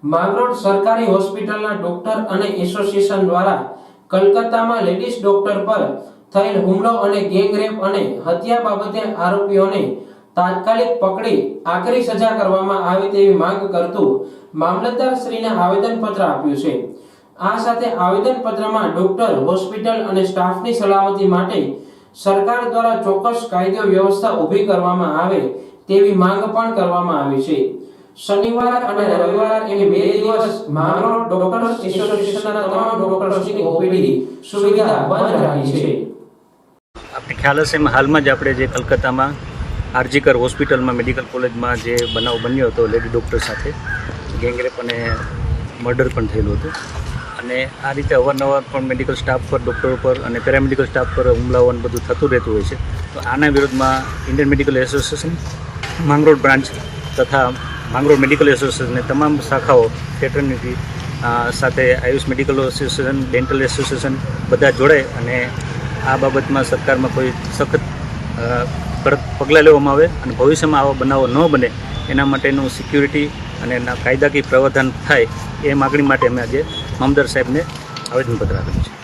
માંગરોળ સરકારી હોસ્પિટલના ડોક્ટર અને એસોસિએશન દ્વારા કલકત્તામાં લેડીઝ ડોક્ટર પર થયેલ હુમલો અને ગેંગરેપ અને હત્યા બાબતે આરોપીઓને તાત્કાલિક પકડી આકરી સજા કરવામાં આવે તેવી માંગ કરતું મામલતદારશ્રીને આવેદનપત્ર આપ્યું છે। આ સાથે આવેદનપત્રમાં ડોક્ટર, હોસ્પિટલ અને સ્ટાફની સલામતી માટે સરકાર દ્વારા ચોક્કસ કાયદો વ્યવસ્થા ઊભી કરવામાં આવે તેવી માંગ પણ કરવામાં આવી છે। શનિવાર અને રવિવાર એમ 2 દિવસ માંગરોળ ડોક્ટર્સ એસોસિએશનના તમામ ડોક્ટર્સની ઓપીડી સુવિધા બંધ રાખી છે। आपने ख्याल हशे हाल में ज आपणे जे कलकत्तामां आरजीकर होस्पिटल में मेडिकल कॉलेज में जे बनाव बन्यो हतो लेडी डॉक्टर साथे गैंगरेप अने मर्डर पण थयेलुं हतुं अने आ रीते अवारनवार पण मेडिकल स्टाफ पर डॉक्टरो पर अने पेरामेडिकल स्टाफ पर हुमलाओ अने बधुं थतुं रहेतुं होय छे। तो आना विरोधमां Indian medical association Mangrol branch तथा માંગરોળ मेडिकल एसोसिएशन ने तमाम शाखाओं फ्रेटर्निटी साथे Ayush medical association, dental association बधा जोड़ाय अने आ बाबत में सरकार में कोई सख्त कड़क पगलां लेवामां आवे अने भविष्य में आवा बनावो न बने एना माटेनुं सिक्योरिटी अने कायदाकीय प्रावधान थाय ए मागणी माटे अमे आजे मामदार साहेबने आवेदनपत्र आप्युं छे।